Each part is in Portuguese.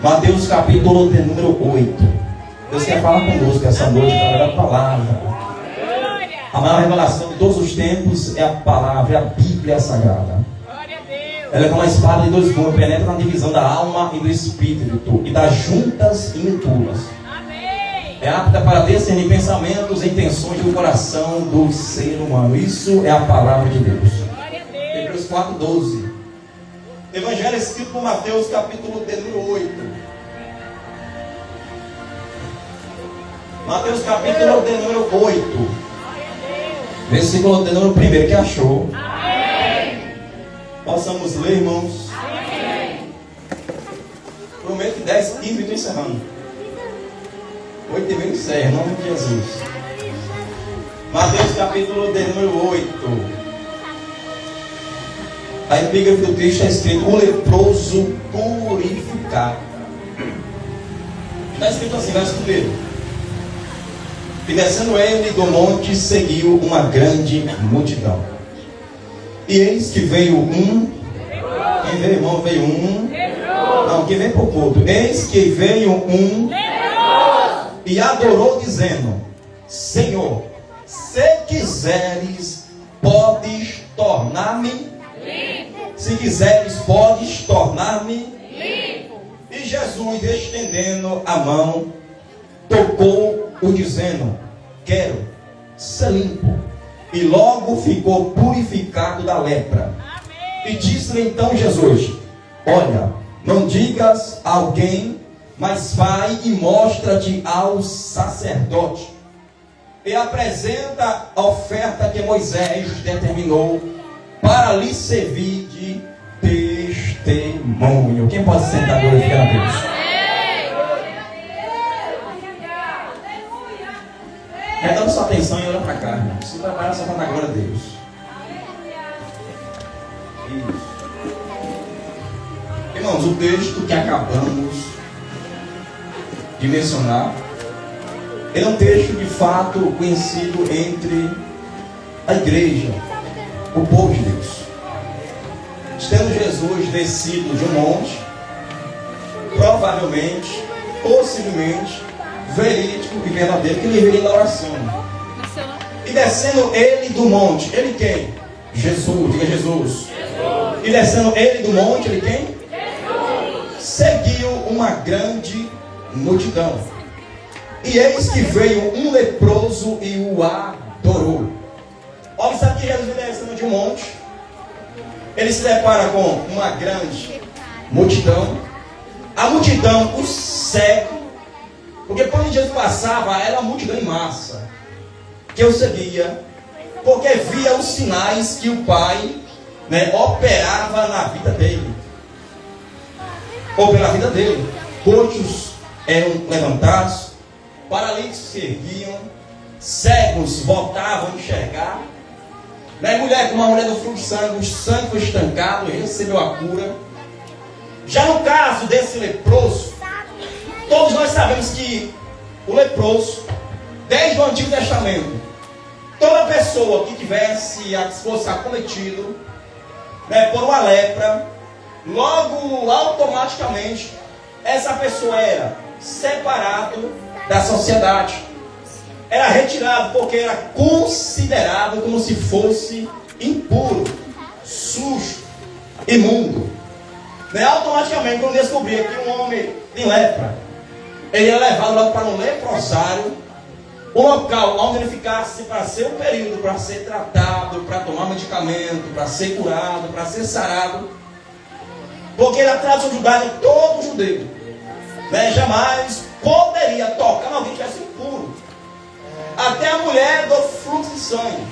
Mateus capítulo de número 8. Deus quer falar conosco essa noite através da palavra. A maior revelação de todos os tempos é a palavra, é a Bíblia Sagrada. Ela é como uma espada de dois gumes, penetra na divisão da alma e do espírito, e das juntas e medulas. É apta para discernir pensamentos e intenções do coração do ser humano. Isso é a palavra de Deus. Hebreus 4:12. Evangelho escrito por Mateus, capítulo de número 8. Mateus, capítulo de número 8. Versículo de número 1. Que achou? Possamos ler, irmãos. Prometo que 10, 15 estou encerrando. 8 e meio encerra, em nome de Jesus. Mateus capítulo de número 8. A epígrafe do texto está escrito: o leproso purificado. Está escrito assim, verso 1. E descendo ele do monte, seguiu uma grande multidão. E eis que veio um. Quem veio, irmão? Veio um. Não, quem veio por culto. Eis que veio um. E adorou, dizendo: Senhor, se quiseres, podes tornar-me limpo. Se quiseres, podes tornar-me limpo. E Jesus, estendendo a mão, tocou-o, dizendo: quero ser limpo. E logo ficou purificado da lepra. E disse-lhe então Jesus: olha, não digas a alguém, mas vai e mostra-te ao sacerdote. E apresenta a oferta que Moisés determinou para lhe servir de testemunho. Quem pode sentar e glorificar a Deus? Dando sua atenção e olha para cá, irmão. Se trabalha só para dar glória a Deus. Isso. Irmãos, o texto que acabamos de mencionar, ele é um texto de fato conhecido entre a igreja, o povo de Deus. Estando Jesus descido de um monte, provavelmente, possivelmente, verídico e verdadeiro, que ele veio da oração. E descendo ele do monte, ele quem? Jesus, diga Jesus. E descendo ele do monte, ele quem? Jesus. Seguiu uma grande multidão. E eis que veio um leproso e o adorou. Observe que Jesus vem descendo de um monte. Ele se depara com uma grande multidão. A multidão o segue. Porque quando Jesus passava, era uma multidão em massa que o seguia, porque via os sinais que o Pai, operava na vida dele, ou pela vida dele. Coxos eram levantados, paralíticos se erguiam, cegos voltavam a enxergar. Mulher, como a mulher do fluxo de sangue, o sangue foi estancado e recebeu a cura. Já no caso desse leproso, todos nós sabemos que o leproso, desde o Antigo Testamento, toda pessoa que fosse acometido por uma lepra, logo, automaticamente, essa pessoa era separado da sociedade. Era retirado porque era considerado como se fosse impuro, sujo, imundo. Automaticamente, quando descobria que um homem de lepra, ele era levado logo para um leprosário, um local onde ele ficasse para ser um período, para ser tratado, para tomar medicamento, para ser curado, para ser sarado. Porque na tradição judaica, todo judeu jamais poderia tocar em alguém que estivesse impuro. Até a mulher do fluxo de sangue.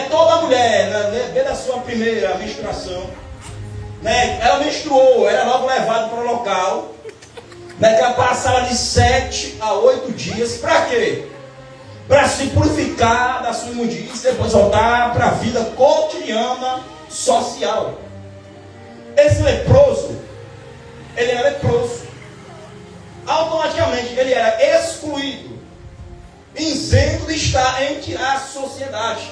Toda mulher, desde a sua primeira menstruação, ela menstruou, era logo levada para o local, que ela passava de 7 a 8 dias. Para quê? Para se purificar da sua imundícia e depois voltar para a vida cotidiana social. Esse leproso, ele era leproso. Automaticamente ele era excluído, isento de estar entre a sociedade.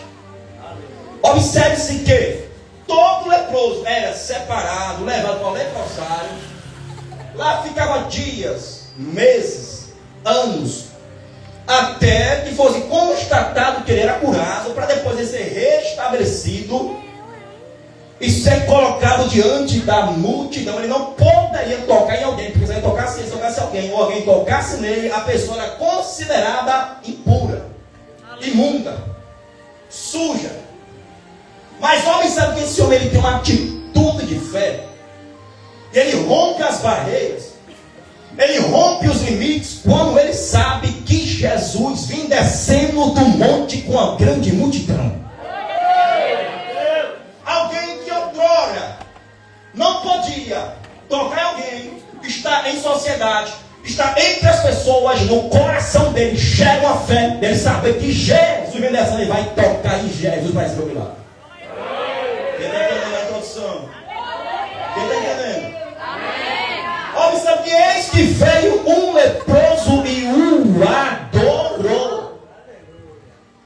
Observe-se que todo leproso era separado, levado para o leprosário, Lá ficava dias, meses, anos, até que fosse constatado que ele era curado, para depois ele ser restabelecido e ser colocado diante da multidão. Ele não poderia tocar em alguém, porque se ele tocasse alguém, ou alguém tocasse nele, a pessoa era considerada impura, imunda, suja. Mas observe que esse homem ele tem uma atitude de fé. Ele rompe as barreiras, ele rompe os limites, quando ele sabe que Jesus vem descendo do monte com a grande multidão. Alguém que outrora não podia tocar em alguém, está em sociedade, está entre as pessoas, no coração dele chega uma fé dele saber que Jesus vem descendo, ele vai tocar em Jesus, vai ser o milagre. Quem está entendendo a introdução? Quem está entendendo? Observe que eis que veio um leproso e o adorou.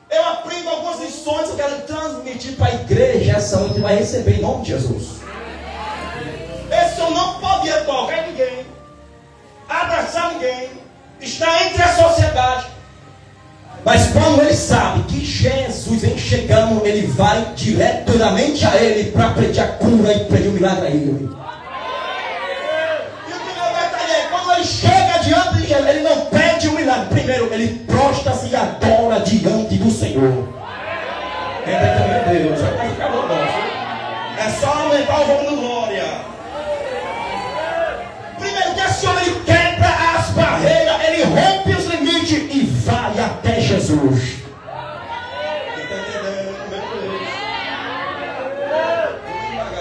Eu aprendo algumas lições que eu quero transmitir para a igreja essa noite, vai receber em nome de Jesus. Esse homem não podia tocar em ninguém, abraçar ninguém, está entre a sociedade. Mas quando ele sabe que Jesus vem chegando, ele vai diretamente a ele para pedir a cura e pedir o milagre a ele. Ele chega diante de Jesus, ele não pede um milagre. Primeiro, ele prostra-se e adora diante do Senhor. Quem está entendendo Deus? Vai ficar bom. É só aumentar o volume do glória. Primeiro, que esse homem ele quebra as barreiras, ele rompe os limites e vai até Jesus. Quem está entendendo?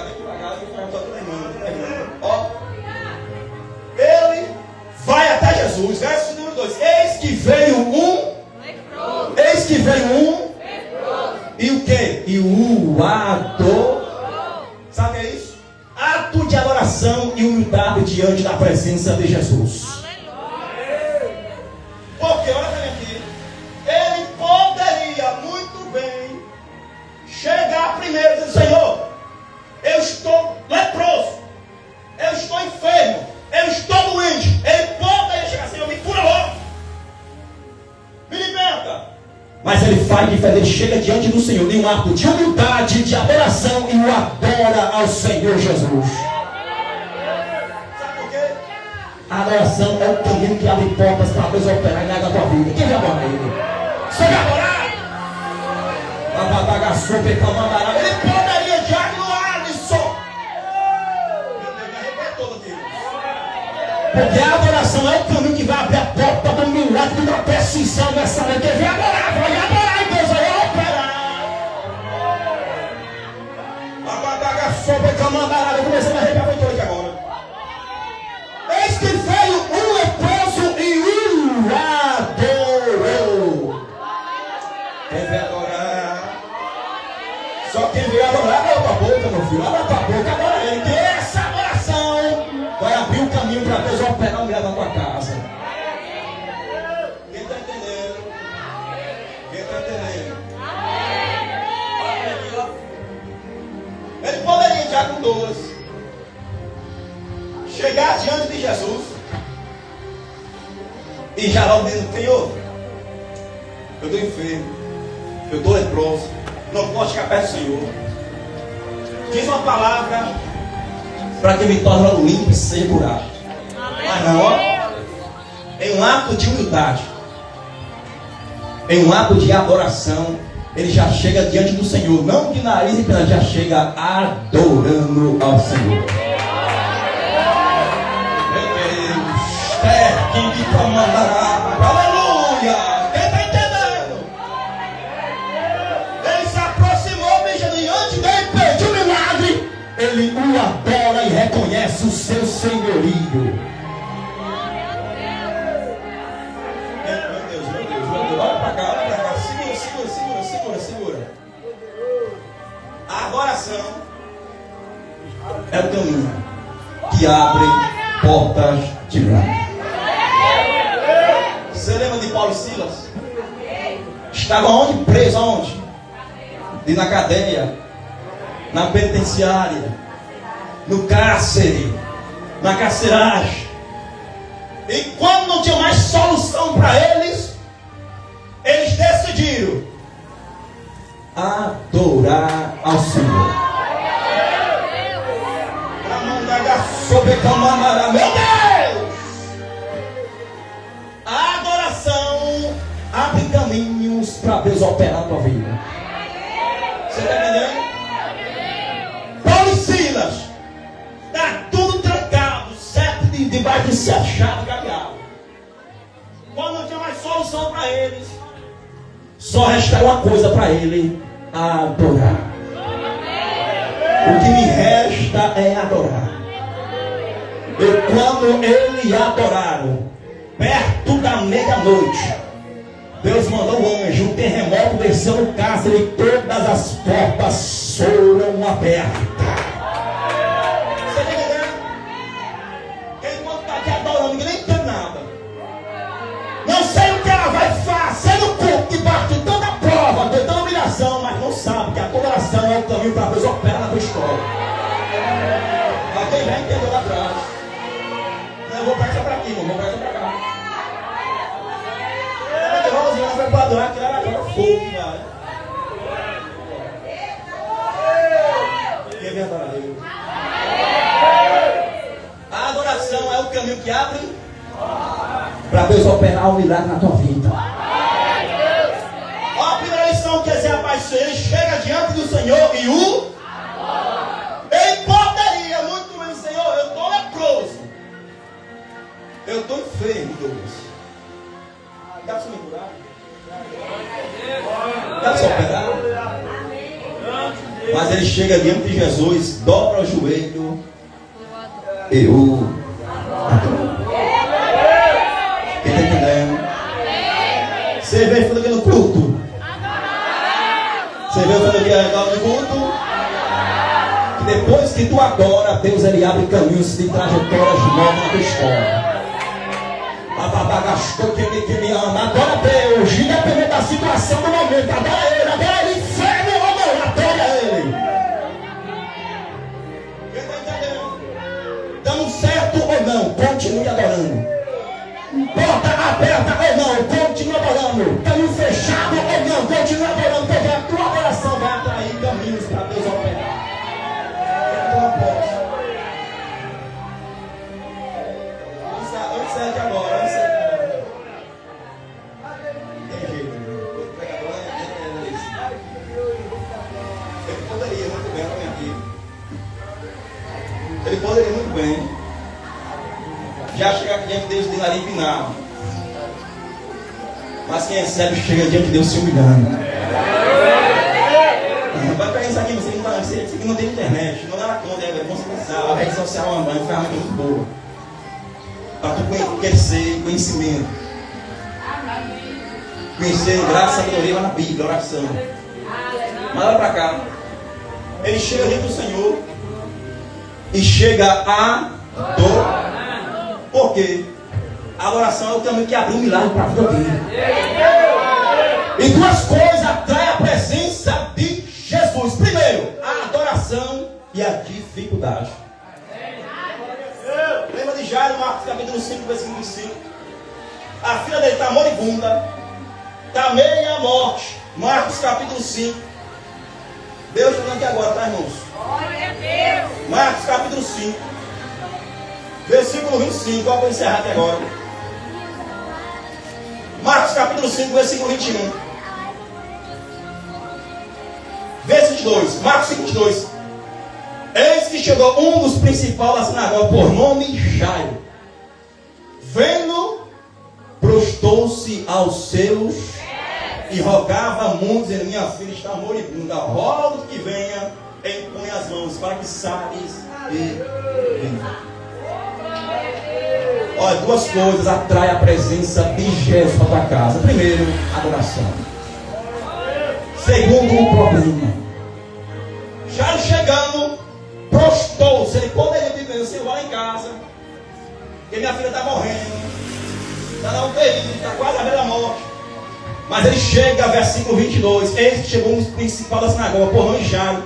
Devagar, ó. Ele vai até Jesus, verso número 2. Eis que veio um leproso. Eis que veio um leproso. E o que? E o adorou. Sabe o que é isso? Ato de adoração e humildade diante da presença de Jesus. Porque, olha aqui, ele poderia muito bem chegar primeiro e dizer: Senhor, eu estou leproso, eu estou enfermo, eu estou doente. Ele pode chegar assim: eu me cura logo, me liberta. Mas ele faz diferente, ele chega diante do Senhor em um ato de humildade, de adoração, e o adora ao Senhor Jesus. Sabe por quê? A adoração é o caminho que abre portas para Deus operar na tua vida. Quem vai adorar ele? Você vai adorar? Ele poderia já no Alisson. Porque a adoração é o caminho que vai abrir a porta do milagre da precisão nessa noite. Quem vai adorar? Vai adorar e Deus vai operar. Eu comecei a arrepiar muito aqui agora. Eis que veio um leproso e o adorou. Quem vai adorar? Só quem veio adorar, abre a tua boca, meu filho. Abre a tua boca, adora ele. Que essa adoração vai abrir o caminho para Deus operar um milagre na tua casa. Quem está entendendo? Quem está entendendo? Ele poderia já com 12 chegar diante de Jesus e já logo dizendo: Senhor, eu estou enfermo, eu estou leproso, não posso chegar perto do Senhor. Diz uma palavra para que me torne logo limpo e seja curado. Mas não, ó, em um ato de humildade, em um ato de adoração, ele já chega diante do Senhor, não de nariz e pena, já chega adorando ao Senhor. Meu Deus, quem me comandará? Aleluia! Quem está entendendo? Ele se aproximou, beijou diante dele, pediu um milagre. Ele o adora e reconhece o seu senhorio. Meu Deus, olha para cá, segura. A adoração é o caminho que abre portas de milagre. Você lembra de Paulo e Silas? Estavam onde? Presos aonde? E na cadeia, na penitenciária, no cárcere, na carceragem. E quando não tinha mais solução para eles, eles decidiram adorar ao Senhor. Meu Deus! A adoração abre caminhos para Deus operar na tua vida. Você está entendendo? Paulo e Silas, está tudo trancado, certo debaixo de sete chaves cabeadas. Quando não tinha mais solução para eles, só restava uma coisa para ele: adorar. O que me resta é adorar. E quando ele adoraram, perto da meia-noite, Deus mandou um anjo, um terremoto desceu no cárcere e todas as portas foram abertas. Você está entendendo? Enquanto está aqui adorando, ninguém nem entende nada. Não sei o que ela vai fazer no culto, debaixo de tanta prova, de tanta humilhação, mas não sabe que a adoração é o caminho para Deus operar na tua história. Alguém já entendeu lá atrás. Eu vou passar para aqui, irmão. Vou passar para cá. Ela foi para adorar, que ela agora fogo, cara. Quem vem adorar Deus? A adoração é o caminho que abre para Deus operar um milagre na tua vida. Ó, a primeira lição que esse rapaz ele chega diante do Senhor e o ele poderia muito bem, Senhor, eu estou leproso. Eu estou enfermo, Deus. Dá para você me curar? Dá para você operar? Mas ele chega diante de Jesus, dobra o joelho e o adora. Quem está entendendo? Você veio falando aqui no culto? Você veio falando aqui no culto? Que depois que tu adora, Deus ele abre caminhos de trajetórias novas na tua história. Que me ama, adora Deus, independente da situação do momento, adora ele, inferno ou não, adora ele. Quem está entendendo? Dando certo ou não, continue adorando. Porta aberta ou não, continue adorando. Caminho fechado ou não, continue adorando, porque a tua adoração vai atrair caminhos para Deus operar. Então posso. Antes de agora, ele poderia muito bem já chegar diante de Deus de nariz empinado. Mas quem recebe chega diante de Deus se humilhando. Vai pegar isso aqui, você não tem internet, não dá na conta, é bom você pensar. A rede social é uma ferramenta muito boa para tu crescer conhecimento. Conhecer graça, sabedoria na Bíblia, oração. Mas olha para cá. Ele chega diante do Senhor e chega a adorar. Por quê? A adoração é o caminho que abre um milagre para a vida dele. E duas coisas atraem a presença de Jesus. Primeiro, a adoração e a dificuldade. Lembra de Jairo, Marcos capítulo 5, versículo 25? A filha dele está moribunda, está meia morte. Marcos capítulo 5. Deus está aqui agora, tá, irmãos? Marcos capítulo 5, versículo 25. Vou encerrar aqui agora. Marcos capítulo 5, versículo 21. Versículo 22. Marcos 5, 22. Eis que chegou um dos principais da sinagoga, por nome Jairo. Vendo, prostou-se aos seus e rogava muito, dizendo: minha filha está moribunda, rogo que venha, impõe as mãos para que sares e viva. Olha, duas coisas atraem a presença de Jesus para a tua casa. Primeiro, adoração. Segundo, o problema. Já chegando, prostou-se. Ele poderia dizer: o Senhor vai lá em casa, porque minha filha está morrendo, está na UTI, está quase à beira da morte. Mas ele chega, versículo 22. Eis que chegou um principal da sinagoga, por nome Jairo.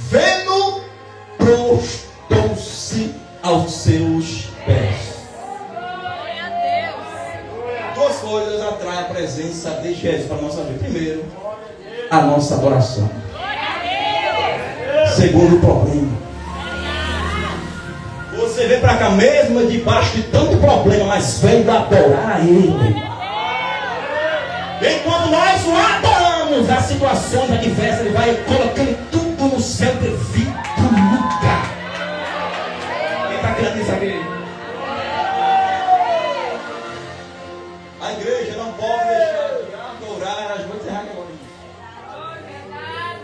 Vendo, prostou-se aos seus pés. presença de Jesus para a nossa vida. Primeiro, a nossa adoração. Segundo problema. Você vem para cá mesmo debaixo de tanto problema, mas veio adorar a Ele. Enquanto nós o adoramos, as situações adversas, Ele vai colocando tudo no seu devido lugar. Quem está querendo isso aqui? A igreja não pode deixar de adorar as coisas erradas.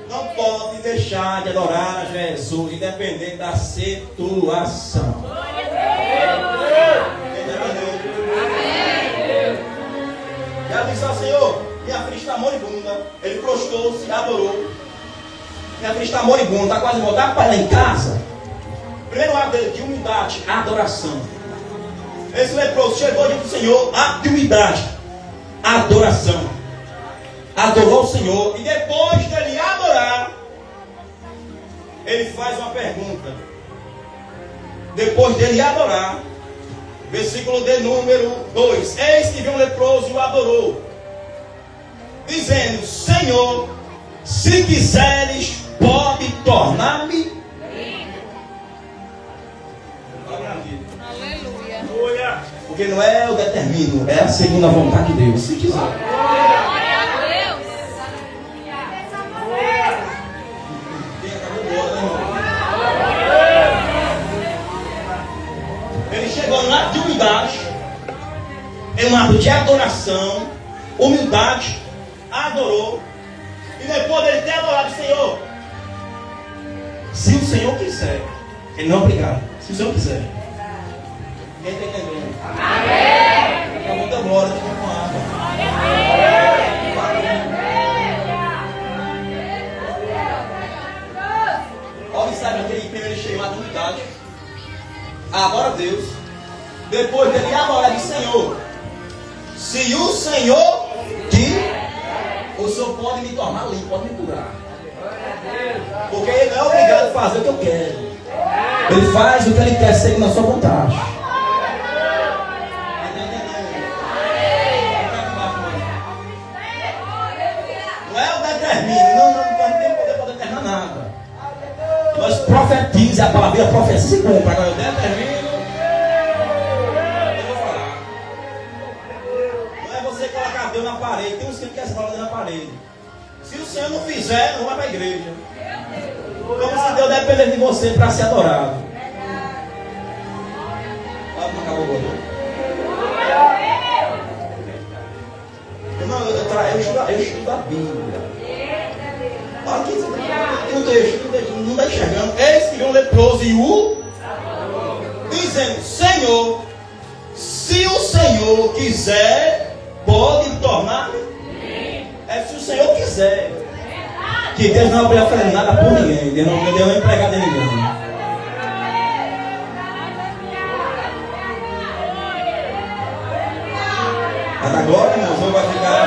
Não pode deixar de adorar a Jesus, independente da situação. Já disse ao Senhor: minha filha está moribunda. Ele prostrou-se, adorou. Minha filha está moribunda, está quase morta para ela em casa. Primeiro ato dele de humildade, adoração. Esse leproso chegou diante do Senhor, ato de humildade, adoração. Adorou o Senhor, e depois dele adorar, ele faz uma pergunta. Depois dele adorar, versículo de número 2: eis que veio um leproso e o adorou, dizendo: Senhor, se quiseres, pode tornar-me. Aleluia. Porque não é eu determino, é a segunda vontade de Deus. Se quiser. Ele chegou no ato de humildade, em um ato de adoração, humildade, adorou. E depois dele ter adorado o Senhor, se o Senhor quiser, ele não é obrigado. Se o Senhor quiser. Quem está entendendo? Amém. Acabou da glória, fica com água. Olha, sabe aquele primeiro cheio de humildade. Adora a Deus. Depois dele adorar o Senhor. Se o Senhor que o Senhor pode me tornar limpo, pode me curar. Porque Ele não é obrigado a fazer o que eu quero. Ele faz o que Ele quer, segundo a sua vontade. Não é o determino. Não tem poder para determinar nada. Nós profetiza a palavra, a profecia se cumpre. Agora eu determino. Eu vou falar. Não é você colocar Deus na parede. Tem uns que querem falar Deus na parede. Se o Senhor não fizer, não vai para a igreja. Como se Deus dependesse de você para ser adorado. Não acabou o gol. Irmão, eu estudo a Bíblia. Olha que não está enxergando. Eis que veio um leproso e o dizendo: Senhor, se o Senhor quiser, pode tornar. É se o Senhor quiser. Que Deus não vai fazer nada por ninguém. Deus não deu nem empregado de ninguém. Mas agora, irmãos, não vai ficar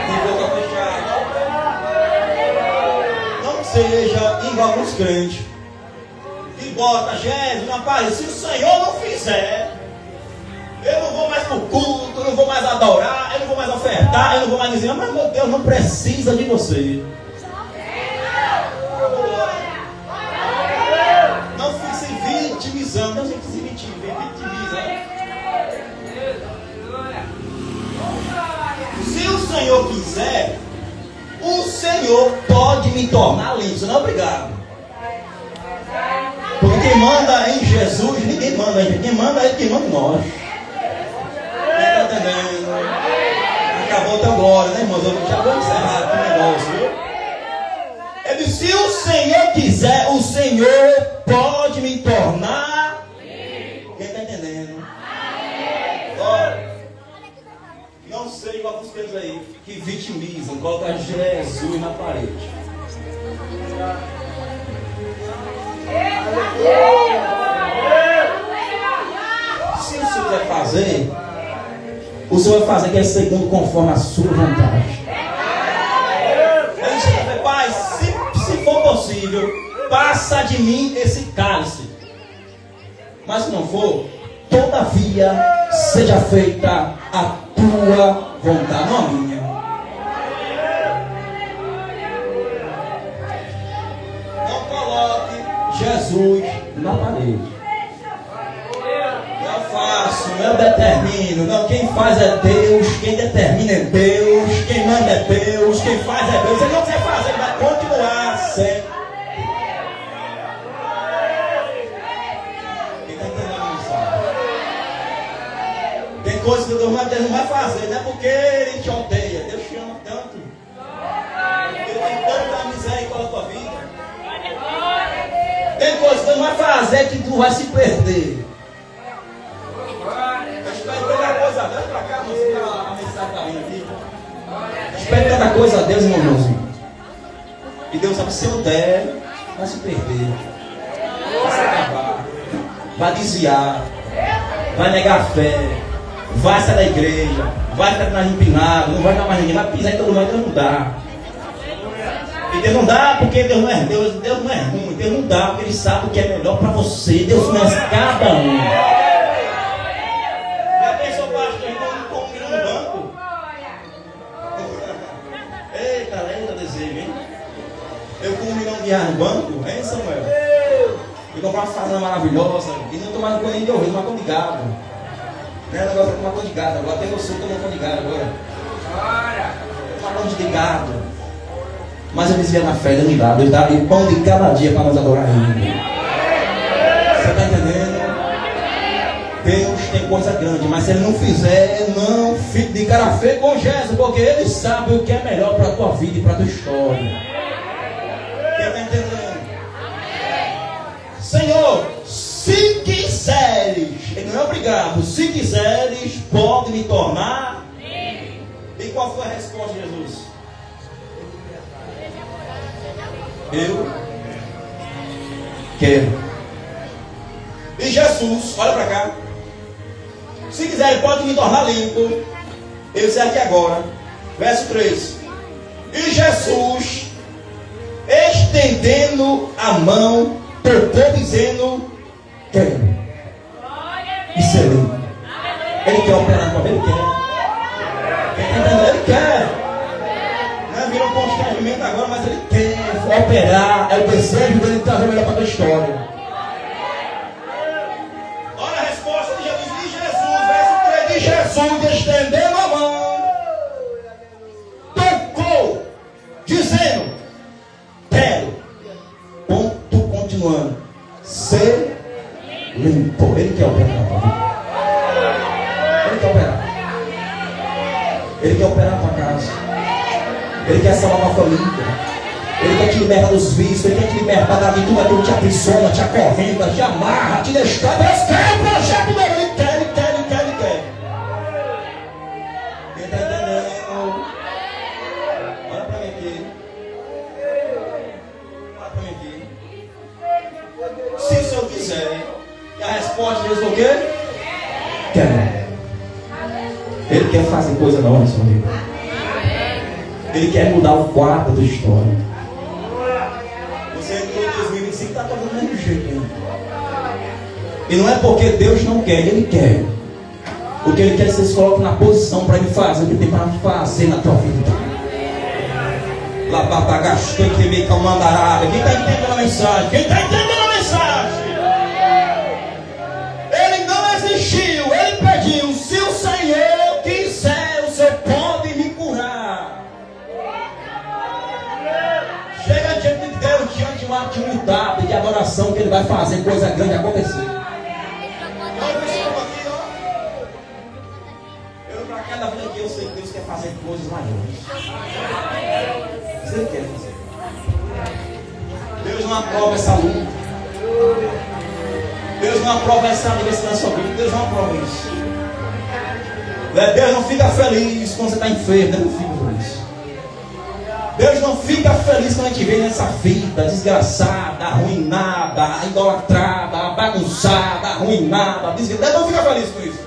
de boca fechada. Não seja igual alguns crentes que bota Jesus na parede. Se o Senhor não fizer, eu não vou mais para o culto, eu não vou mais adorar, eu não vou mais ofertar, eu não vou mais dizer: mas meu Deus não precisa de você. Não fique se vitimizando. Não fique se vitimiza. Se o Senhor quiser, o Senhor pode me tornar limpo. Você não é obrigado. Porque quem manda em Jesus, ninguém manda em gente. Quem manda é Ele que manda em nós. Está entendendo? Acabou a tua glória, né, irmãos? Eu já vou encerrar aqui o negócio, viu? Ele disse: se o Senhor quiser, o Senhor pode me tornar. Quem está entendendo? Olha, não sei igual os crentes aí que vitimizam, colocam Jesus na parede. Se o Senhor quiser fazer, o Senhor vai fazer que é segundo conforme a sua vontade. Aí chega: Pai, se for possível, passa de mim esse cálice. Mas se não for, todavia seja feita a tua vontade, não a minha. Não coloque Jesus na parede. Eu faço, eu determino. Não, quem faz é Deus, quem determina é Deus, quem manda é Deus, quem faz é Deus. Ele não quer fazer, ele vai continuar sendo. Quem está entendendo isso? Tem coisas que Deus não vai fazer, não é porque Ele te odeia. Deus te ama tanto. Ele tem tanta misericórdia na tua vida. Tem coisas que Deus não vai fazer que tu vai se perder. Espere cada coisa a Deus, irmãozinho. E Deus sabe, se eu der, vai se perder, vai se acabar, vai desviar, vai negar a fé, vai sair da igreja, vai ficar mais empinado, não vai dar mais ninguém, vai pisar em todo mundo, Deus não dá. E Deus não dá porque Deus não é Deus não é ruim, Deus não dá porque Ele sabe o que é melhor para você. Deus conhece cada um. Eu com R$1 milhão no banco, hein, Samuel? E comprar uma fazenda maravilhosa. E não tomar conta nem de ouvir, tomar conta de gado. Não é negócio de tomar conta de gado. Agora tem você tomando conta de gado agora. Tomar conta de gado. Mas eu desvia na fé, Deus me dá. Deus dá e pão de cada dia para nós adorar Ele. Você está entendendo? Deus tem coisa grande, mas se Ele não fizer, não fique de cara feia com Jesus, porque Ele sabe o que é melhor para a tua vida e para a tua história. Está entendendo? Senhor, se quiseres, Ele não é obrigado, se quiseres, pode me tornar. E qual foi a resposta de Jesus? Eu quero. E Jesus, olha para cá. Se quiser, Ele pode me tornar limpo. Eu sei aqui agora. Verso 3. E Jesus, estendendo a mão, tocou dizendo: quero. Isso é limpo. Ele quer operar com a Ele quer. Ele quer. Não virou constrangimento agora, mas Ele quer operar. É o desejo dele trazer melhor para a tua história. Jesus, estendendo a mão, tocou, dizendo: quero. Ponto, continuando. Ser limpo. Ele quer operar na tua vida. Ele quer operar. Ele quer operar na tua casa. Ele quer salvar a tua família. Ele quer te libertar dos vícios. Ele quer te libertar da vida que te aprisiona, te acorrenta, te amarra, te destrói. Deus quer o projeto dele. Ele quer. E a resposta de Jesus é o quê? Quer. Ele quer fazer coisa nova na sua vida. Ele quer mudar o quadro da história. Você entrou em 2025 e está todo do mesmo jeito ainda. E não é porque Deus não quer, Ele quer. O que Ele quer é que você se coloque na posição para Ele fazer o que tem para fazer na tua vida. Quem está entendendo a mensagem? Quem está entendendo a mensagem? Ele pediu: se o Senhor quiser, o Senhor pode me curar. Chega diante de Deus, diante de uma humildade, de adoração, que Ele vai fazer coisa grande acontecer. Eu para cada vez que eu sei que Deus quer fazer coisas maiores. Ele quer fazer. Deus não aprova essa luta. Deus não aprova essa adversidade na sua vida. Deus não aprova isso. Deus não fica feliz quando você está enfermo. Deus não fica feliz. Deus não fica feliz quando a gente vê nessa vida desgraçada, arruinada, idolatrada, bagunçada, arruinada, desgraçada. Deus não fica feliz com isso.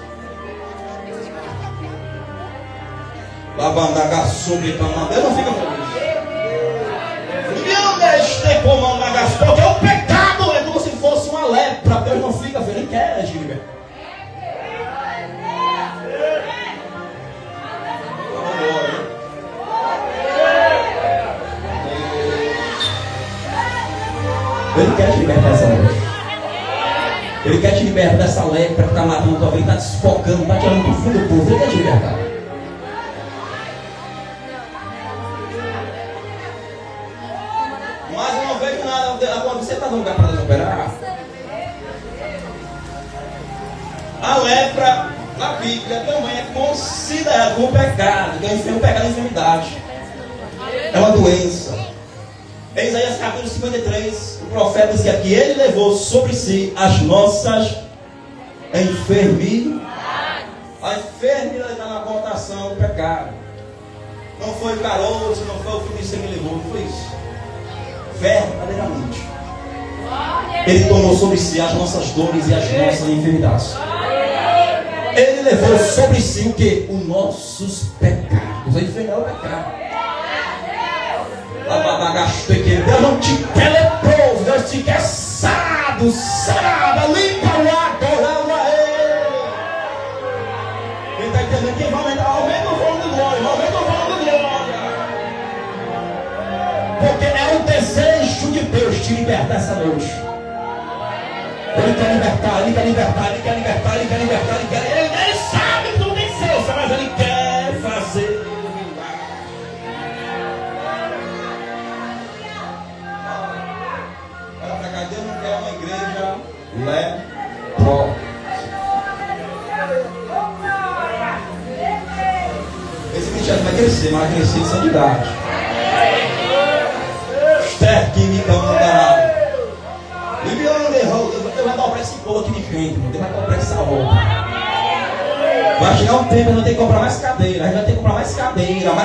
Deus não fica feliz. Porque o pecado é como se fosse uma lepra. Deus não fica feliz. Ele quer, Gilberto. Ele quer te libertar dessa noite. Ele quer te libertar dessa lepra que está matando tua vida, está te desfocando, está tirando do fundo do povo. Ele quer te libertar. Mas eu não vejo nada. Quando você está no lugar para desoperar, a lepra na Bíblia também é considerada como pecado. O pecado é enfermidade. É uma doença. Em Isaías capítulo 53, o profeta diz que ele levou sobre si as nossas enfermidades. A enfermidade está na conotação do pecado. Não foi o caroço, não foi o filho de sangue que levou, não foi isso. Verdadeiramente. Ele tomou sobre si as nossas dores e as nossas enfermidades. Ele levou sobre si o que? Os nossos pecados. A enfermidade é o pecado. Deus não te quer leproso, Deus te quer sarado, sarada, limpa o adorando a Ele. Quem está entendendo? Quem vai aumentar? Aumenta o volume de glória, aumenta o volume de glória. Porque é o desejo de Deus te libertar essa noite. Ele quer libertar, Ele quer libertar, Ele quer libertar, Ele quer libertar, Ele sabe que tu tem força, mas Ele quer fazer. Deus não quer uma igreja leprosa. Esse ministério vai crescer, mas vai crescer em santidade. Técnica mundanal. Deus vai dobrar esse povo aqui de gente, Deus vai dobrar essa obra. Vai chegar um tempo, não tem que comprar mais cadeira, a gente vai ter que comprar mais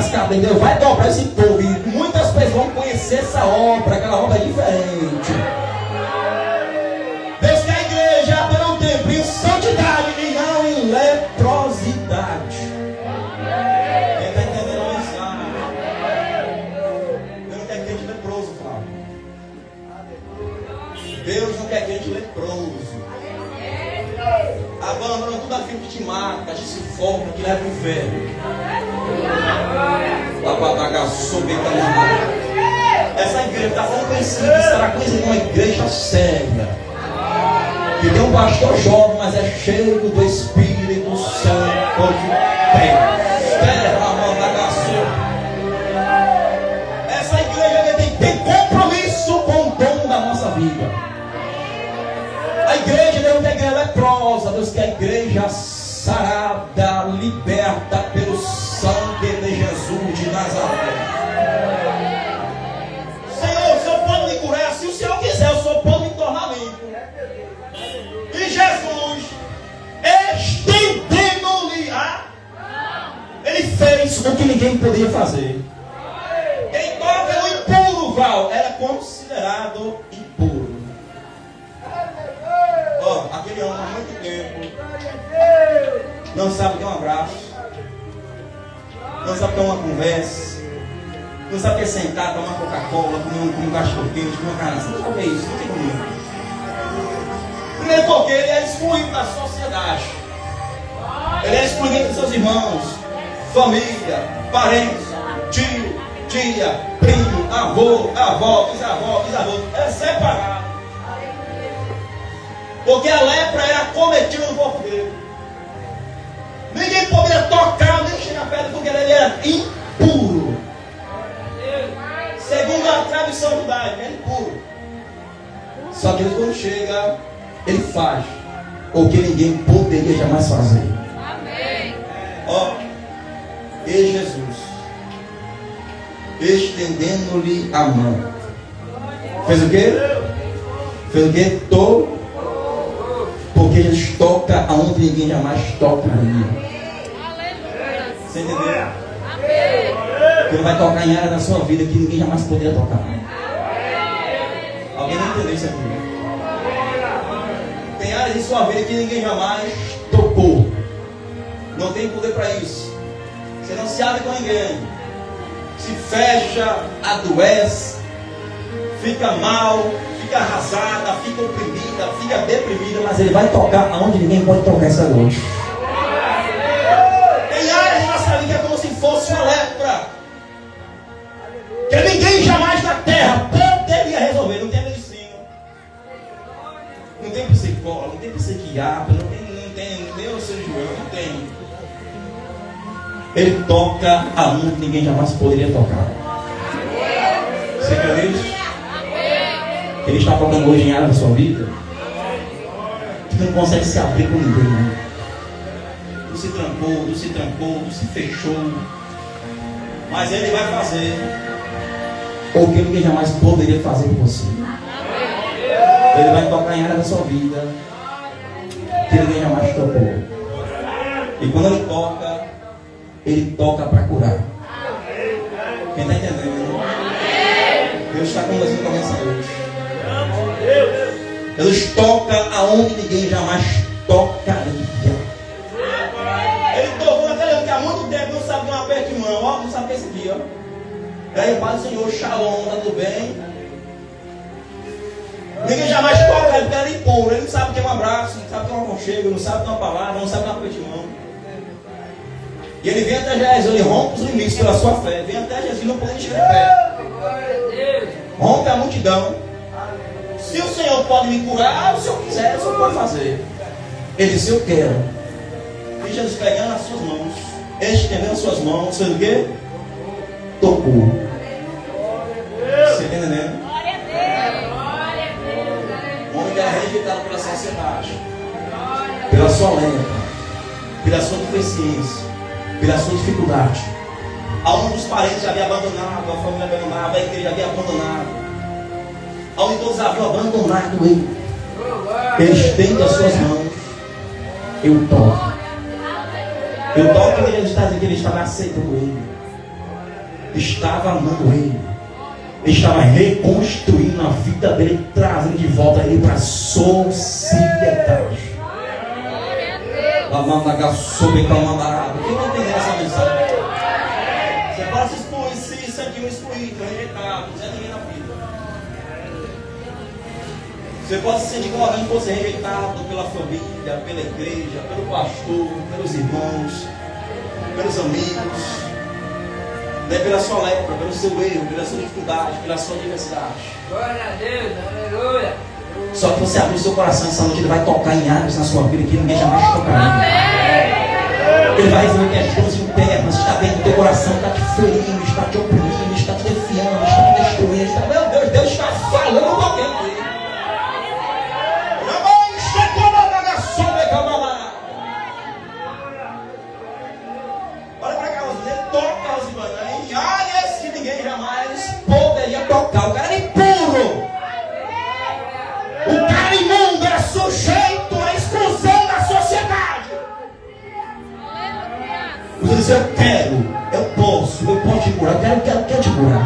cadeira. Deus vai dobrar esse povo e muitas pessoas vão conhecer essa obra, aquela obra é diferente. Em santidade e não em leprosidade. Quem está entendendo a mensagem? Deus não quer crente leproso, Flávio. Deus não quer crente leproso. Abandona tudo aquilo que te marca, te sufoca, que leva para o inferno. Essa igreja está sendo conhecida, será conhecida como uma igreja séria. Que tem um pastor jovem, mas é cheio do Espírito Santo de Deus. Essa igreja tem compromisso com o dom da nossa vida. A igreja não quer igreja leprosa, Deus quer a igreja sarada, liberta pelo sangue de Jesus de Nazaré. Senhor, o Senhor pode me curar, se o Senhor quiser, o Senhor pode me tornar limpo. E Jesus, estendendo-lhe ele fez o que ninguém podia fazer. Quem toca no impuro, Val, era considerado impuro. Aquele homem há muito tempo não sabe o que é um abraço, não sabe o que é uma conversa, não sabe o que é sentar, tomar Coca-Cola, comer um cachorro-quente, comer uma carne. Você não sabe isso, não tem comigo. Primeiro porque ele é excluído da sociedade. Ele é excluído dos seus irmãos, família, parentes, tio, tia, primo, avô, avó, bisavó. É separado. Porque a lepra era cometida no corpo dele. Ninguém poderia tocar, nem chegar perto, porque ele era impuro. Segundo a tradição judaica, é impuro. Só que ele, quando chega, ele faz o que ninguém poderia jamais fazer. Amém. E Jesus, estendendo-lhe a mão, fez o quê? Fez o quê? Porque Jesus toca aonde ninguém jamais tocaria. Você entendeu? Porque ele vai tocar em área da sua vida que ninguém jamais poderia tocar. Alguém não entendeu isso aqui? Tem áreas em sua vida que ninguém jamais tocou. Não tem poder para isso. Você não se abre com ninguém. Se fecha, adoece, fica mal, fica arrasada, fica oprimida, fica deprimida, mas ele vai tocar aonde ninguém pode tocar essa noite. Tem áreas de nossa vida que é como se fosse uma lepra, que ninguém jamais na terra poderia resolver. Não tem medicina, quiabo, não tem Deus, seu João, não tem. Ele toca aonde ninguém jamais poderia tocar. Você quer isso? Ele está tocando hoje em área da sua vida. Tu não consegue se abrir com ninguém, né? Tu se trancou, tu se fechou. Mas Ele vai fazer o que ninguém jamais poderia fazer por você. Ele vai tocar em área da sua vida que ninguém jamais tocou. E quando Ele toca para curar. Quem está entendendo? Deus está conversando com a mensagem hoje. Deus toca aonde ninguém jamais tocaria. Ele tocou naquele homem que há muito tempo não sabe de um aperto de mão, ó, não sabe o que é isso aqui, ó. E aí o Pai do Senhor, Shalom, tá tudo bem? Ninguém jamais toca ele, porque ele é impuro, ele não sabe o que é um abraço, não sabe o que é um aconchego, não sabe o que é uma palavra, não sabe o que é um aperto de mão. E ele vem até Jesus, ele rompe os limites pela sua fé, vem até Jesus, não pode chegar perto. Rompe a multidão. Se o Senhor pode me curar, se o Senhor quiser, o Senhor pode fazer. Ele disse, eu quero. E Jesus pegando as suas mãos, estendendo as suas mãos, fez o quê? Tocou. Você está entendendo? O homem que era rejeitado pela sociedade, pela sua lepra, pela sua deficiência, pela sua dificuldade. Aonde os parentes já haviam abandonado, a família abandonada, a igreja havia abandonado. Aonde todos haviam abandonado ele. Ele estende as suas mãos. Eu toco. Eu toco e ele está dizendo que ele estava aceitando ele. Estava amando ele. Estava reconstruindo a vida dele, trazendo de volta ele para a sociedade. Quem não entendeu essa mensagem? Você pode se sentir um excluído, rejeitado, não é ninguém na vida. Você pode se sentir como alguém que fosse rejeitado pela família, pela igreja, pelo pastor, pelos irmãos, pelos amigos, né? Pela sua lepra, pelo seu erro, pela sua dificuldade, pela sua diversidade. Glória a Deus, aleluia. Só que você abrir o seu coração essa noite, Ele vai tocar em áreas na sua vida que ninguém jamais tocará. Ele vai resolver questões internas, está dentro do teu coração, está te ferindo, está te oprimindo, está te defiando, está te destruindo. Está... Meu Deus, Deus está falando com alguém aqui. Olha para cá, ele toca aos irmãos em áreas que ninguém jamais poderia tocar. O cara era impuro. O cara imundo era sujeito à exclusão da sociedade. Você diz, eu quero, eu posso te curar, eu quero te curar.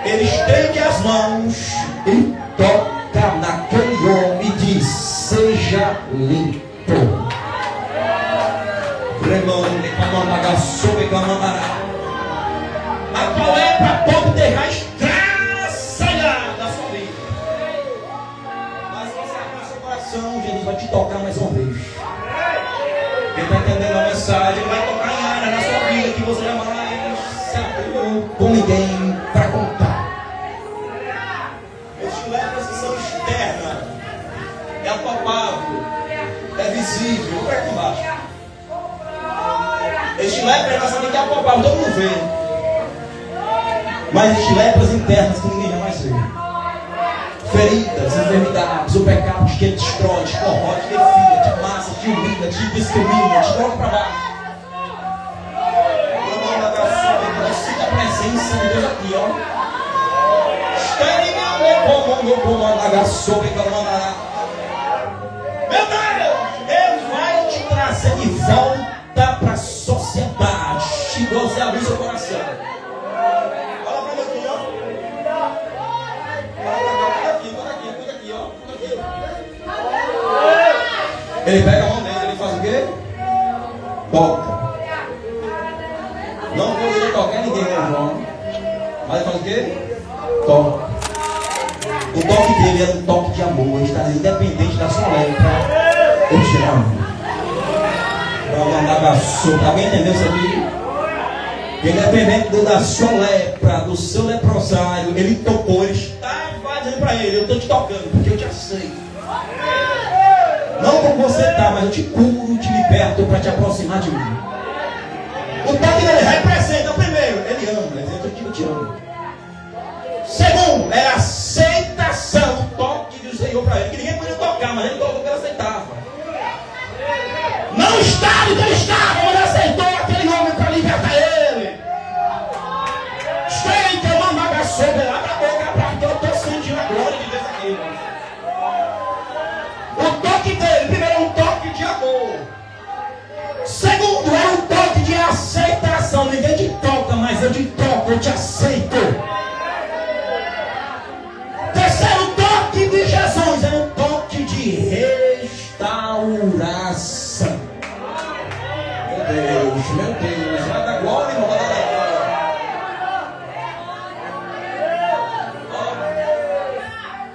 Ele estende as mãos, ele toca naquele homem e diz, seja limpo. A qual lepra pode ter raiz estraçalhada da sua vida. Mas se você abrir seu coração, Jesus vai te tocar mais uma vez. Quem está entendendo a mensagem, Ele vai tocar em área na sua vida que você jamais se abriu com ninguém para contar. Estes lepras que são externas, é apalpável, é visível, vou para aqui embaixo. Este lepra nós sabemos que é apalpável, todo mundo vê. Mas existem lepras internas que ninguém jamais vê. Feridas, enfermidades, o pecado que te destrói, te corrói, te defia, te amassa, te humilha, te discrimina, te coloca para baixo. Sinta a presença de Deus aqui, ó. Meu Deus, Deus vai te trazer de volta para a sociedade. Se você abrir seu coração. Olha para mim aqui, ó. Olha aqui, ó. Ele pega a mão dele, ele faz o quê? Toca. Não poderia tocar ninguém, meu irmão. Mas ele faz o quê? Toca. O toque dele é um toque de amor. Ele está independente da sua lepra. Ele te ama. Alguém entendeu isso aqui? Independente da sua lepra, do seu leprosário, ele tocou, ele estava dizendo para ele, eu estou te tocando, porque eu te aceito. Não como você está, mas eu te curo, te liberto para te aproximar de mim. O toque dele representa, primeiro, ele ama, eu te amo. Segundo, é a aceitação, o toque do Senhor para ele, que ninguém podia tocar, mas ele tocou porque ele aceitava. Não estava onde ele estava, mas aceitou aquele homem para libertar ele. Estende uma maga sobre lá da boca, porque eu estou sentindo a glória de Deus aqui, irmãos. O toque dele, primeiro, é um toque de amor. Segundo, é um toque de aceitação. Ninguém te toca, mas eu te toco, eu te aceito. Terceiro toque de Jesus é um toque de restauração. Meu Deus, vai dar glória, irmão, vai dar glória.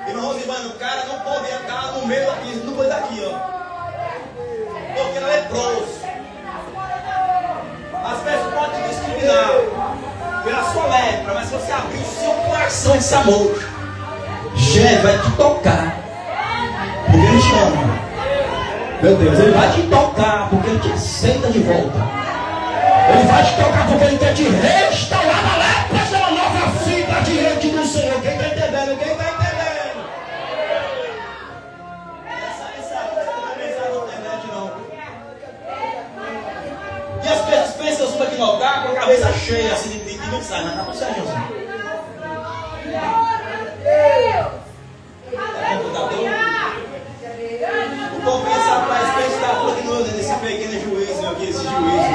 Irmão Rosivano, o cara não pode entrar no meio daqui, não pode daqui, ó. Porque ele é leproso. As pessoas podem te discriminar pela sua lepra, mas se você abrir o seu coração esse amor, Jesus vai te tocar, porque ele te ama. Meu Deus, ele vai te tocar, porque ele te aceita de volta. Ele vai te tocar, porque ele quer te restaurar na lepra, essa é uma nova fibra diante do Senhor. Quem está entendendo? Quem está entendendo? Essa mensagem não tem internet, não. E as pessoas pensam, eu subo aqui no altar com a cabeça cheia, assim, de mensagem, mas está tudo certo, assim. O povo pensa, rapaz, pensa da rua que não é desse pequeno juízo, aqui, esse juízo.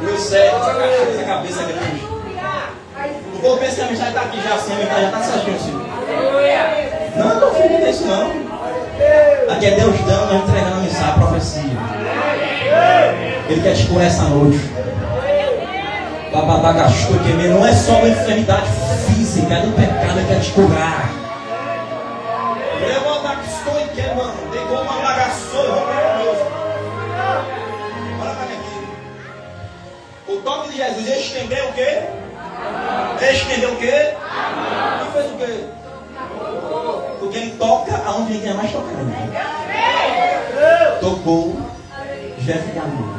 Meu cérebro, essa cabeça grande. O povo pensa que a mensagem está aqui já assim, a mensagem já está certinho assim. Não, eu não estou feliz disso, não. Aqui é Deus dando, nós entregando a mensagem, a profecia. Ele quer te curar essa noite. Bababagashtou, que não é só uma enfermidade física, é do pecado, ele quer te curar. O toque de Jesus estendeu o quê? Estendeu o quê? E fez o quê? Porque ele toca aonde ninguém mais toca. Tocou Jesus de amor.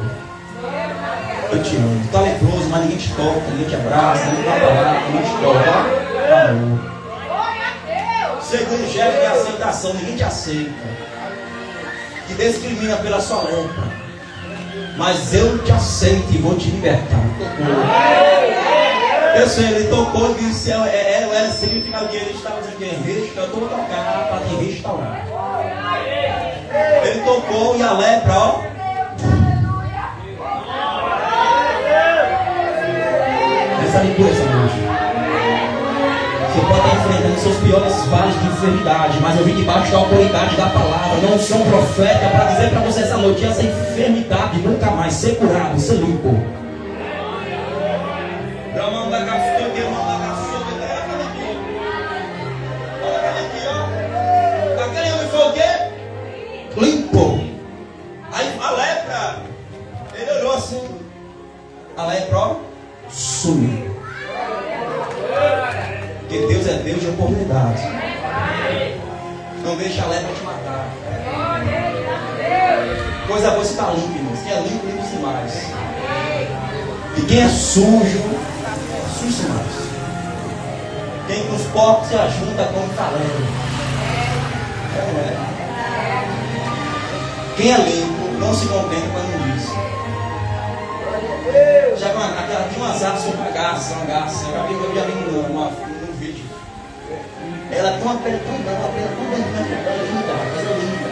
Eu te amo. Tu tá leproso, mas ninguém te toca, ninguém te abraça, ninguém te abraça, ninguém te toca. Amor. Segundo gesto de aceitação, ninguém te aceita. Que discrimina pela sua lepra. Mas eu te aceito e vou te libertar. Tocou. Eu sei, ele tocou e disse, era significado que ele estava dizendo que eu estou tocar para te restaurar. Ele tocou e a lepra, ó. Recebe cura essa noite. Você pode estar enfrentando seus piores vales de enfermidade, mas eu vim debaixo da autoridade da palavra. Não sou um profeta para dizer para você essa noite, essa enfermidade nunca mais ser curado, ser limpo. Aquele homem foi o quê? Limpo. Aí a lepra, ele olhou assim. A lepra sumiu. Porque Deus é Deus de oportunidade. Não deixa a lepra te matar. Coisa boa, você está limpo, irmãos. Quem é limpo, limpo-se mais. E quem é sujo, sujo-se mais. Quem com os porcos se ajunta como falando. Quem é limpo, não se contenta com a imundícia. Já viu aquela de umas aves sobre uma garça, eu já vi num vídeo. Ela tem uma pele tão linda, uma pele tão linda, coisa linda.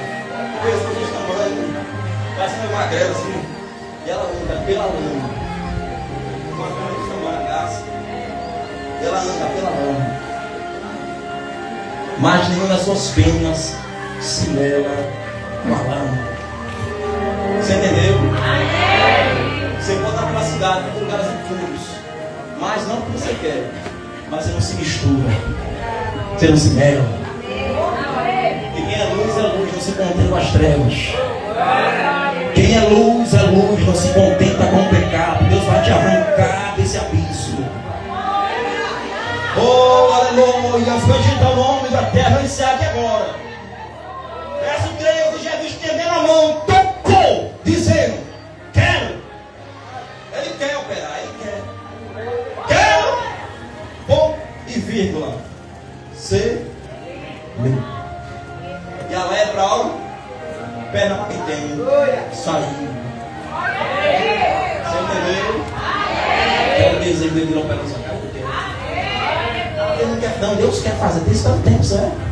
Coisa desse tamanho, parece uma magrela assim. E ela anda pela lama. Uma pele desse tamanho, a garça. E ela anda pela lama. Mas nenhuma das suas penas se mela com a lama. Você entendeu? Você pode estar pela cidade, em lugares impuros, mas não porque você quer. Mas você não se mistura, você não se mela. E quem é luz, não se contenta com as trevas. Quem é luz, não se contenta com o pecado. Deus vai te arrancar desse abismo. Oh, aleluia! Bendito é o nome da terra, iniciar aqui agora. Peço Deus de Jesus estendendo a mão tenho saindo. Você entendeu? É o desejo dele não pegar sua cara. Ele não quer, não, Deus quer fazer. Tem isso tanto tempo, certo?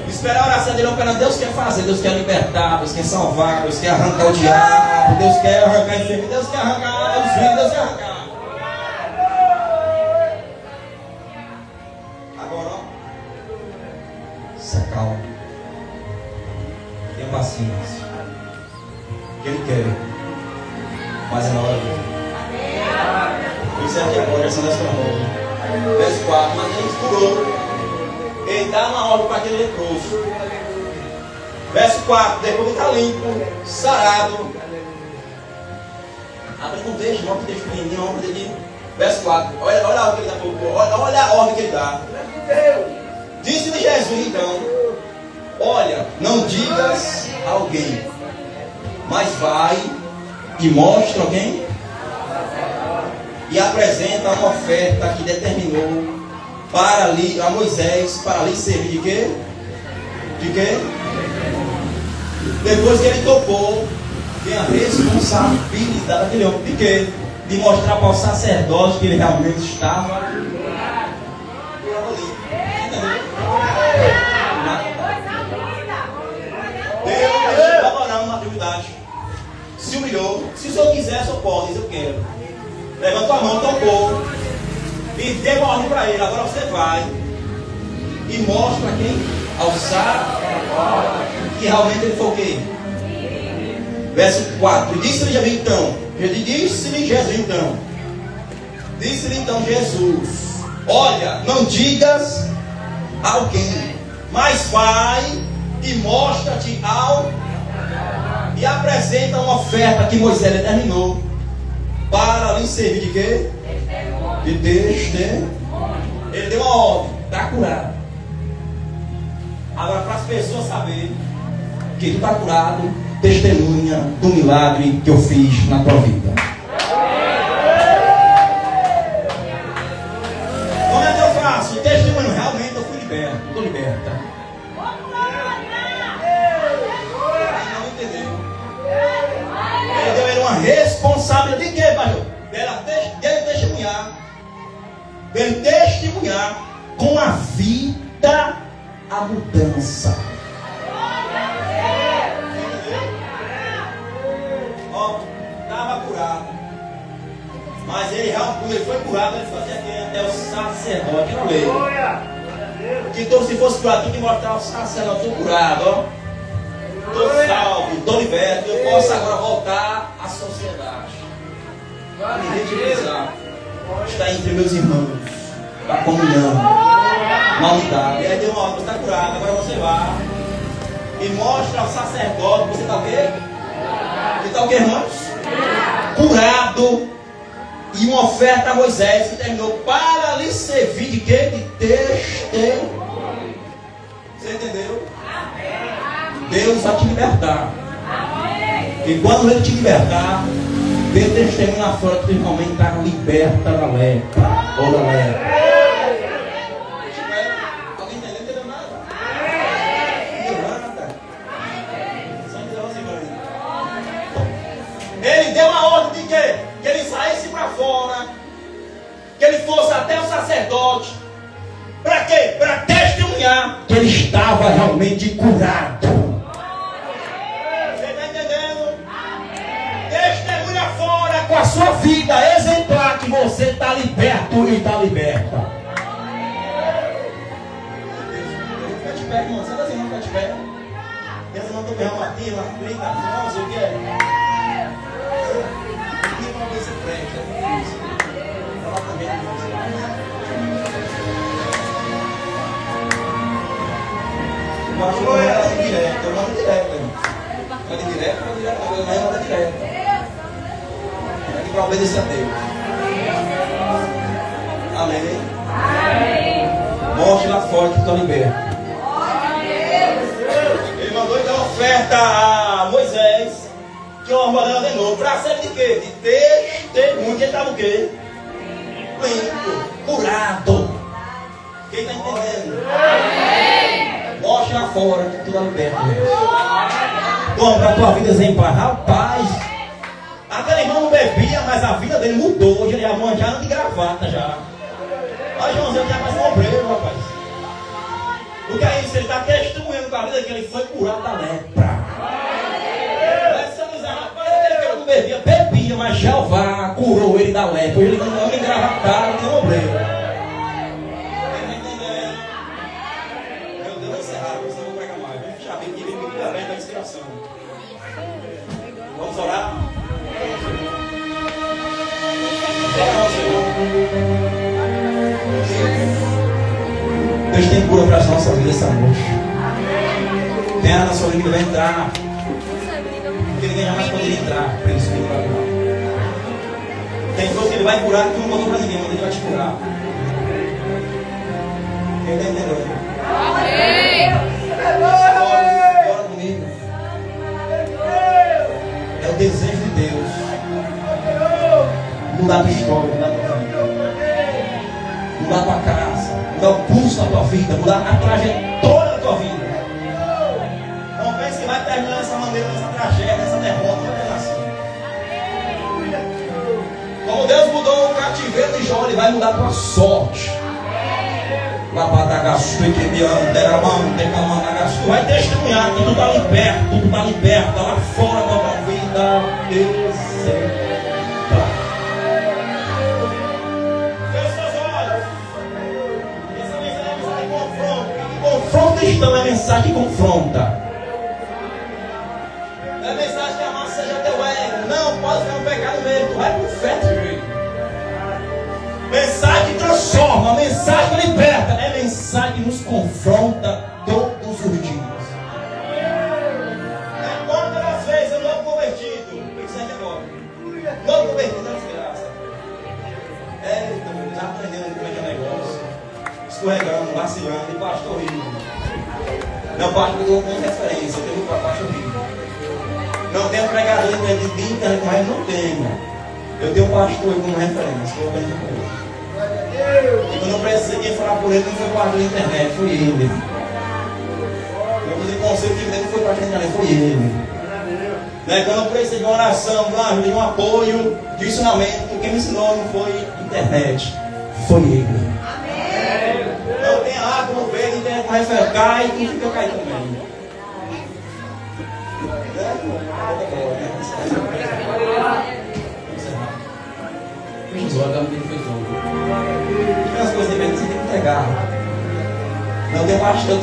Esperar a oração dele operando. Deus quer fazer, Deus quer libertar, Deus quer salvar, Deus quer arrancar o diabo, Deus quer arrancar a enfermidade, Deus quer arrancar os filhos, Deus quer arrancar. Agora, ó, se acalma. Tenha paciência. O que ele quer, mas é na hora dele. Por isso é que agora essa nós estamos. Verso 4, mas ele curou. Ele dá uma ordem para aquele leproso. Verso 4, depois ele está limpo, sarado. Abre com texto, não que texto pequenininho, a ordem dele. Verso 4, olha a ordem que ele dá. Olha a ordem que ele dá. Disse-lhe Jesus então: olha, não digas a alguém, mas vai e mostra alguém e apresenta uma oferta que determinou para ali, a Moisés, para ali servir de quê? De quê? Depois que ele topou, tem a responsabilidade daquele homem. De quê? De mostrar para o sacerdote que ele realmente estava ali. Deus estava orando na atividade. Se humilhou. Se o senhor quiser, o senhor pode, diz eu quero. Levantou a mão, topou. E deu uma ordem para ele. Agora você vai e mostra quem? Ao sacerdote que realmente ele foi o quê? Verso 4. Disse-lhe Jesus então. Disse-lhe então Jesus: olha, não digas a alguém, mas vai e mostra-te ao e apresenta uma oferta que Moisés determinou para lhe servir de quê? De testemunho. Ele deu uma ordem, está curado. Agora, para as pessoas saberem que tu está curado, testemunha do milagre que eu fiz na tua vida. Como é que eu faço? Testemunho, realmente eu fui liberto, estou liberta. Não entendeu? Ele deu ele uma responsabilidade de quê, pastor? Dele testemunhar. Dele testemunhar com a vida a mudança. Ó, estava curado. Mas ele realmente, ele foi curado, ele fazia aqui até o sacerdote, não leu. Que então, se fosse curado, tinha que mostrar ao sacerdote, estou curado, ó. Estou salvo, estou liberto, eu posso agora voltar à sociedade. Me retirar. Está entre meus irmãos, da comunhão, na unidade. E aí deu uma hora, você está curado, agora você vai e mostra ao sacerdote, você está o quê? Você está o quê, irmãos? Curado. E uma oferta a Moisés que terminou para lhe servir de quê? De testemunho. Você entendeu? Deus vai te libertar. E quando ele te libertar, dê testemunho na fora que tu realmente está liberta da lepra. Ou da lepra. Alguém entendeu? Não entendeu nada? Não entendeu nada? Só entendeu assim, ele deu uma ordem de quê? Que ele saísse para fora. Que ele fosse até o sacerdote. Para quê? Para testemunhar que ele estava realmente curado. Com a sua vida exemplar que você está liberto e está liberta. Fica de pé, irmão. Sabe assim, não fica de pé? Pensa não, estou ferrando aqui, uma clica, não sei o que é. Aqui para ver se presta. É difícil. Fala também. Eu acho que não é direto. Eu mando direto, irmão. Manda direto, eu mando direto. Para obedecer a Deus. Amém. Mostre lá fora que estou liberto. Ele mandou então oferta a Moisés, que uma ordenança de novo, para ser de quê? De testemunho. Ele estava o quê? Limpo, curado. Quem está entendendo? Mostre lá fora que tu está liberto. Como para a tua vida exemplar? Rapaz, aquele irmão não bebia, mas a vida dele mudou. Hoje ele já anda de gravata já. Olha, Joãozinho, já faz um obreiro, rapaz. O que é isso? Ele está testemunhando com a vida que ele foi curado da lepra. Rapaz, aquele cara não bebia, mas Jeová curou ele da lepra. Ele não anda engravatado, nem um obreiro. Meu Deus, vai encerrar, você não vai pregar mais. Vamos fechar bem aqui, vem muito além da inspiração. Vamos orar? Deus tem cura para as nossas vidas essa noite. Tem na sua vida que vai entrar. Porque ninguém jamais poderia entrar. Por isso que ele vai curar. Tem coisa que ele vai curar que tu não contou para ninguém, mas ele vai te curar. Quem está entendendo? Bora comigo. É o desejo de Deus. Mudar a tua história, mudar a tua vida. Mudar a tua casa. Mudar o pulso da tua vida. Mudar a trajetória da tua vida. Não pense que vai terminar dessa maneira, nessa tragédia, nessa derrota. Não é assim. Como Deus mudou o cativeiro de Jó, Ele vai mudar a tua sorte. Tu vai testemunhar que tu está liberto, tá lá fora da tua vida. Confronto cristão é mensagem que confronta. Não é mensagem que amasseja teu ego. Não, pode ser um pecado mesmo. Tu vai pro inferno, filho. Mensagem que transforma, mensagem que liberta. É mensagem que nos confronta todos os dias. Quantas vezes eu não convertido? Isso aqui agora. Não convertido, não desgraça. Já aprendendo como é que é o negócio. Escorregando, vacilando, e pastor rico. Não, pastor, eu dou como referência, eu tenho um pastor rico. Não tenho pregador de internet, mas não tenho. Eu tenho um pastor como referência, que eu aprendo com ele. E quando eu precisei quem falar por ele, não foi o pastor da internet, foi ele. Eu dei conselho que ele foi o pastor da internet, foi ele. Né? Quando eu precisei de uma oração, de uma ajuda, de um apoio, de ensinamento, quem me ensinou não foi internet, foi ele. Não tem água no peito, não tem água, mas cai e fica caindo também. Jesus, olha como ele foi todo. Tem as coisas que você tem que entregar. Eu tenho pastor.